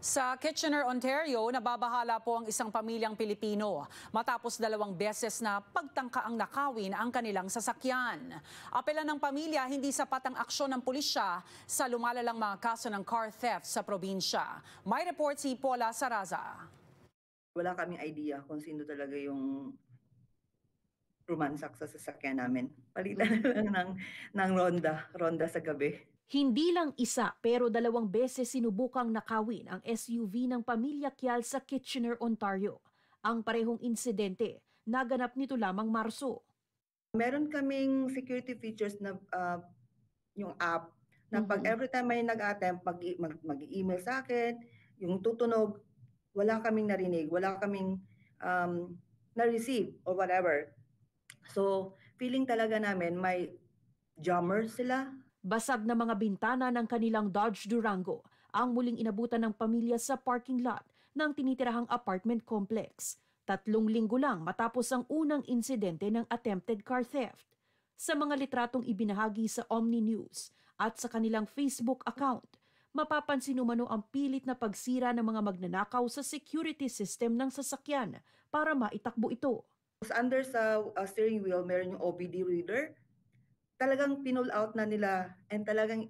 Sa Kitchener, Ontario, nababahala po ang isang pamilyang Pilipino matapos 2 beses na pagtangkaang nakawin ang kanilang sasakyan. Apela ng pamilya, hindi sapat ang aksyon ng pulisya sa lumalalang mga kaso ng car theft sa probinsya. May report si Paula Saraza. Wala kaming idea kung sino talaga yung rumansak sa sasakyan namin. Palitan lang ng ronda sa gabi. Hindi lang isa pero 2 beses sinubukang nakawin ang SUV ng pamilya Kial sa Kitchener, Ontario. Ang parehong insidente, naganap nito lamang Marso. Meron kaming security features na yung app na pag every time may nag-attempt, mag-email sa akin, yung tutunog, wala kaming narinig, wala kaming na-receive or whatever. So, feeling talaga namin may jammers sila. Basag na mga bintana ng kanilang Dodge Durango ang muling inabutan ng pamilya sa parking lot ng tinitirahang apartment complex. 3 linggo lang matapos ang unang insidente ng attempted car theft. Sa mga litratong ibinahagi sa Omni News at sa kanilang Facebook account, mapapansin umano ang pilit na pagsira ng mga magnanakaw sa security system ng sasakyan para maitakbo ito. Under sa steering wheel, meron yung OBD reader. Talagang pinull out na nila and talagang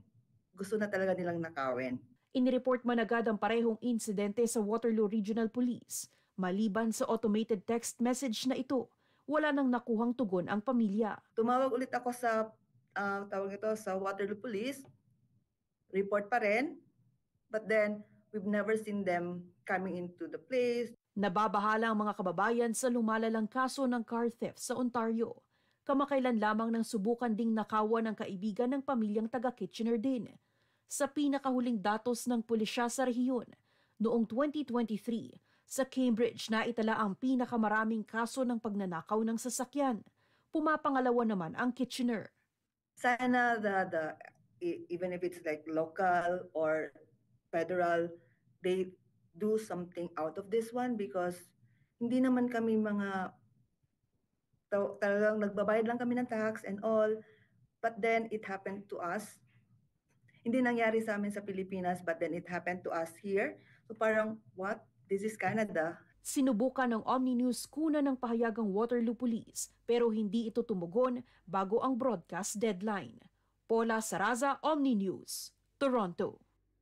gusto na talaga nilang nakawin. Inireport man agad ang parehong insidente sa Waterloo Regional Police. Maliban sa automated text message na ito, wala nang nakuhang tugon ang pamilya. Tumawag ulit ako sa sa Waterloo Police. Report pa rin. But then we've never seen them coming into the place. Nababahala ang mga kababayan sa lumalalang kaso ng car theft sa Ontario. Kamakailan lamang nang subukan ding nakawan ng kaibigan ng pamilyang taga-Kitchener din. Sa pinakahuling datos ng pulisya sa rehiyon, noong 2023, sa Cambridge na itala ang pinakamaraming kaso ng pagnanakaw ng sasakyan. Pumapangalawa naman ang Kitchener. Sana even if it's like local or federal, they do something out of this one because hindi naman kami mga talagang nagbabayad lang kami ng tax and all, but then it happened to us. Hindi nangyari sa amin sa Pilipinas, but then it happened to us here. So parang, what? This is Canada. Sinubukan ng Omni News kuna ng pahayagang Waterloo Police pero hindi ito tumugon bago ang broadcast deadline. Paula Saraza, Omni News, Toronto.